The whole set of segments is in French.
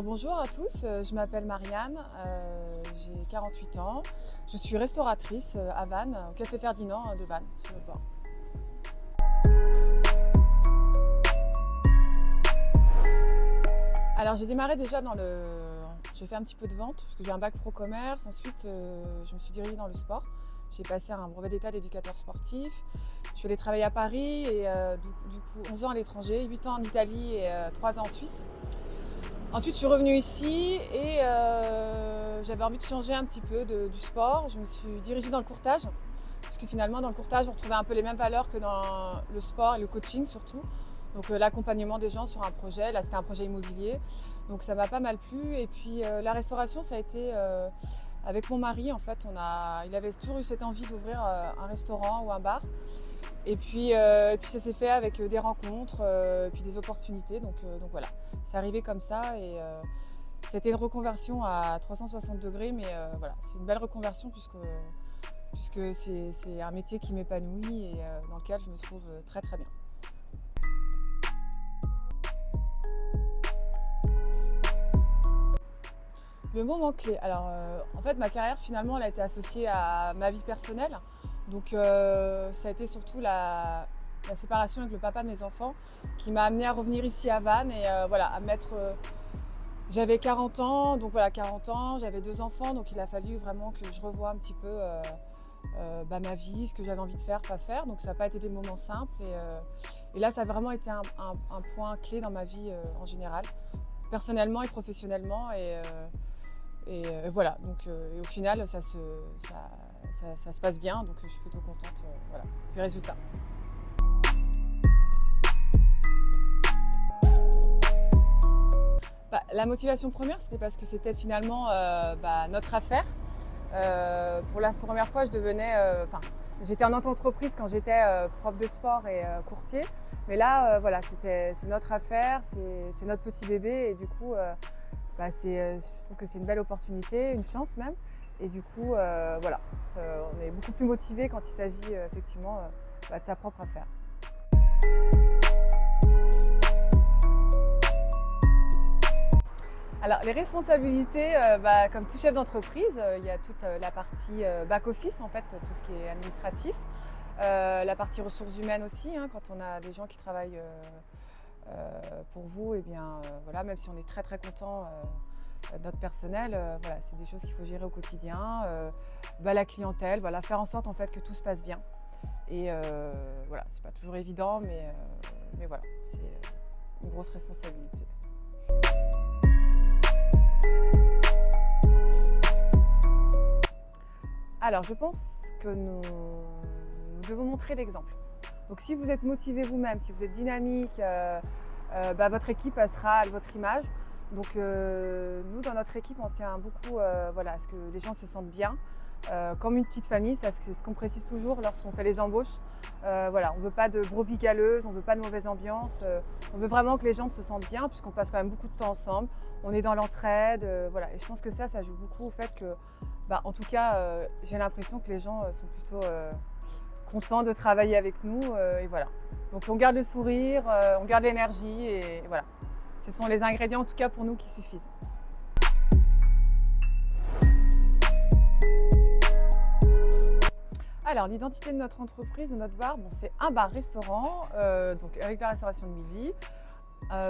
Alors bonjour à tous, je m'appelle Marianne, j'ai 48 ans. Je suis restauratrice à Vannes, au Café Ferdinand de Vannes, sur le port. Alors j'ai démarré déjà j'ai fait un petit peu de vente, parce que j'ai un bac pro commerce. Ensuite, je me suis dirigée dans le sport. J'ai passé un brevet d'état d'éducateur sportif. Je suis allée travailler à Paris et du coup 11 ans à l'étranger, 8 ans en Italie et 3 ans en Suisse. Ensuite, je suis revenue ici et j'avais envie de changer un petit peu du sport. Je me suis dirigée dans le courtage, parce que finalement, dans le courtage, on retrouvait un peu les mêmes valeurs que dans le sport et le coaching surtout. Donc l'accompagnement des gens sur un projet, là c'était un projet immobilier, donc ça m'a pas mal plu. Et puis la restauration, ça a été avec mon mari, en fait, il avait toujours eu cette envie d'ouvrir un restaurant ou un bar. Et puis ça s'est fait avec des rencontres, puis des opportunités, donc voilà. C'est arrivé comme ça et c'était une reconversion à 360 degrés, mais voilà, c'est une belle reconversion puisque c'est un métier qui m'épanouit et dans lequel je me trouve très très bien. Le moment clé, alors en fait ma carrière finalement elle a été associée à ma vie personnelle, donc ça a été surtout la séparation avec le papa de mes enfants qui m'a amenée à revenir ici à Vannes et voilà, à mettre. J'avais 40 ans, donc voilà, 40 ans, j'avais 2 enfants, donc il a fallu vraiment que je revoie un petit peu ma vie, ce que j'avais envie de faire, pas faire, donc ça n'a pas été des moments simples et là ça a vraiment été un point clé dans ma vie en général, personnellement et professionnellement et voilà, donc et au final ça se passe bien, donc je suis plutôt contente voilà, du résultat. La motivation première, c'était parce que c'était finalement notre affaire. Pour la première fois, j'étais en entreprise quand j'étais prof de sport et courtier, mais là, voilà, c'est notre affaire, c'est notre petit bébé et du coup, je trouve que c'est une belle opportunité, une chance même. Et du coup, voilà, on est beaucoup plus motivé quand il s'agit effectivement de sa propre affaire. Alors les responsabilités, comme tout chef d'entreprise, il y a toute la partie back-office en fait, tout ce qui est administratif, la partie ressources humaines aussi, hein, quand on a des gens qui travaillent pour vous, et bien voilà, même si on est très très content de notre personnel, voilà, c'est des choses qu'il faut gérer au quotidien, la clientèle, voilà, faire en sorte en fait que tout se passe bien. Et voilà, c'est pas toujours évident, mais voilà, c'est une grosse responsabilité. Alors, je pense que nous devons montrer l'exemple. Donc, si vous êtes motivé vous-même, si vous êtes dynamique, votre équipe sera à votre image. Donc, nous, dans notre équipe, on tient beaucoup à ce que les gens se sentent bien, comme une petite famille. C'est ce qu'on précise toujours lorsqu'on fait les embauches. On ne veut pas de brebis galeuses, on ne veut pas de mauvaise ambiance. On veut vraiment que les gens se sentent bien, puisqu'on passe quand même beaucoup de temps ensemble. On est dans l'entraide, Et je pense que ça joue beaucoup au fait que, en tout cas, j'ai l'impression que les gens sont plutôt contents de travailler avec nous. Et voilà. Donc on garde le sourire, on garde l'énergie et voilà. Ce sont les ingrédients, en tout cas pour nous, qui suffisent. Alors, l'identité de notre entreprise, de notre bar, c'est un bar-restaurant, donc avec la restauration de midi,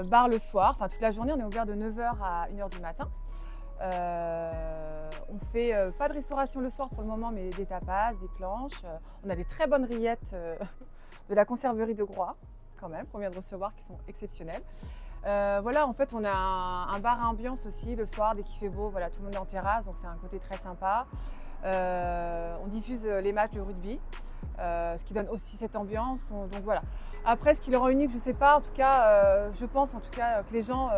bar le soir, toute la journée, on est ouvert de 9h à 1h du matin. On fait pas de restauration le soir pour le moment, mais des tapas, des planches. On a des très bonnes rillettes de la conserverie de Groix, quand même, qu'on vient de recevoir, qui sont exceptionnelles. Voilà, en fait, on a un bar à ambiance aussi le soir, dès qu'il fait beau, voilà, tout le monde est en terrasse, donc c'est un côté très sympa. On diffuse les matchs de rugby, ce qui donne aussi cette ambiance. Donc voilà. Après, ce qui le rend unique, je ne sais pas. En tout cas, je pense que les gens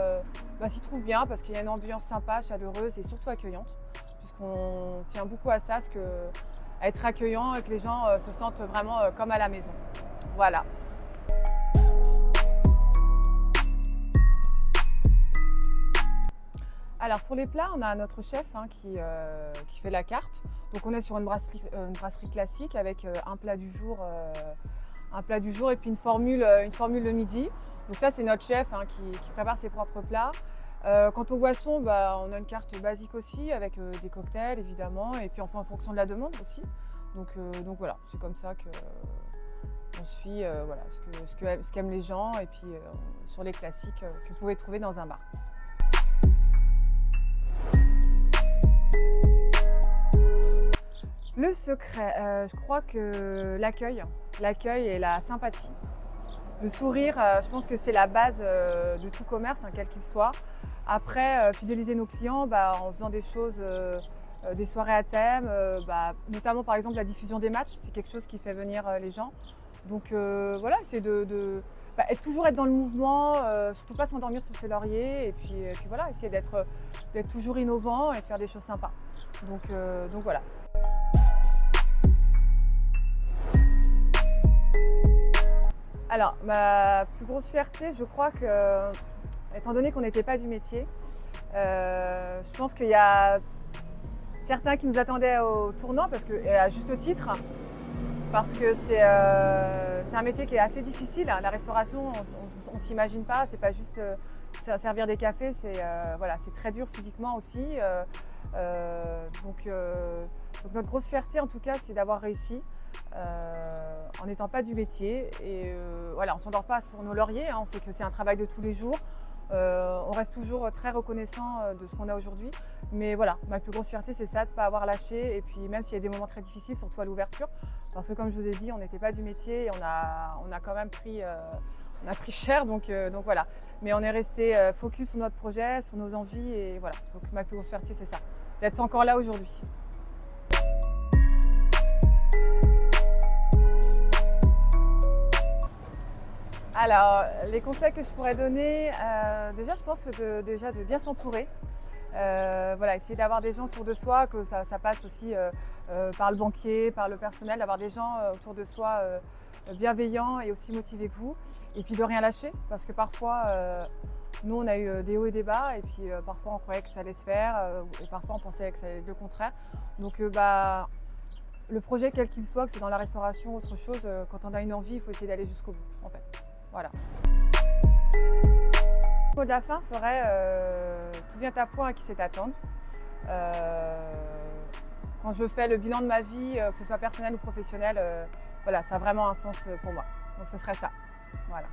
s'y trouvent bien parce qu'il y a une ambiance sympa, chaleureuse et surtout accueillante. Puisqu'on tient beaucoup à ça, à être accueillant et que les gens se sentent vraiment comme à la maison. Voilà. Alors pour les plats, on a notre chef qui fait la carte. Donc on est sur une brasserie classique avec un plat du jour et puis une formule le midi. Donc ça c'est notre chef qui prépare ses propres plats. Quant aux boissons, bah, on a une carte basique aussi avec des cocktails évidemment et puis enfin en fonction de la demande aussi. Donc voilà, c'est comme ça que on suit voilà, ce qu'aiment les gens et puis sur les classiques que vous pouvez trouver dans un bar. Le secret, je crois que l'accueil et la sympathie. Le sourire, je pense que c'est la base de tout commerce, hein, quel qu'il soit. Après, fidéliser nos clients en faisant des choses, des soirées à thème, notamment par exemple la diffusion des matchs, c'est quelque chose qui fait venir les gens. Donc voilà, c'est toujours être dans le mouvement, surtout pas s'endormir sous ses lauriers, et puis voilà, essayer d'être toujours innovant et de faire des choses sympas. Donc voilà. Alors, ma plus grosse fierté, je crois que, étant donné qu'on n'était pas du métier, je pense qu'il y a certains qui nous attendaient au tournant, et à juste titre, parce que c'est un métier qui est assez difficile. La restauration, on ne s'imagine pas, c'est pas juste servir des cafés, voilà, c'est très dur physiquement aussi. Donc notre grosse fierté, en tout cas, c'est d'avoir réussi. En n'étant pas du métier et voilà, on ne s'endort pas sur nos lauriers, hein, on sait que c'est un travail de tous les jours, on reste toujours très reconnaissant de ce qu'on a aujourd'hui, mais voilà, ma plus grosse fierté c'est ça, de ne pas avoir lâché, et puis même s'il y a des moments très difficiles, surtout à l'ouverture, parce que comme je vous ai dit, on n'était pas du métier et on a quand même pris cher, donc voilà, mais on est resté focus sur notre projet, sur nos envies, et voilà, donc ma plus grosse fierté c'est ça, d'être encore là aujourd'hui. Alors, les conseils que je pourrais donner, déjà je pense de bien s'entourer. Voilà, essayer d'avoir des gens autour de soi, que ça passe aussi par le banquier, par le personnel, d'avoir des gens autour de soi bienveillants et aussi motivés que vous. Et puis de rien lâcher, parce que parfois, nous on a eu des hauts et des bas, et puis parfois on croyait que ça allait se faire, et parfois on pensait que ça allait être le contraire. Donc le projet quel qu'il soit, que c'est dans la restauration ou autre chose, quand on a une envie, il faut essayer d'aller jusqu'au bout en fait. Voilà. Le mot de la fin serait tout vient à point à qui sait attendre. Quand je fais le bilan de ma vie, que ce soit personnel ou professionnel, voilà, ça a vraiment un sens pour moi. Donc ce serait ça. Voilà.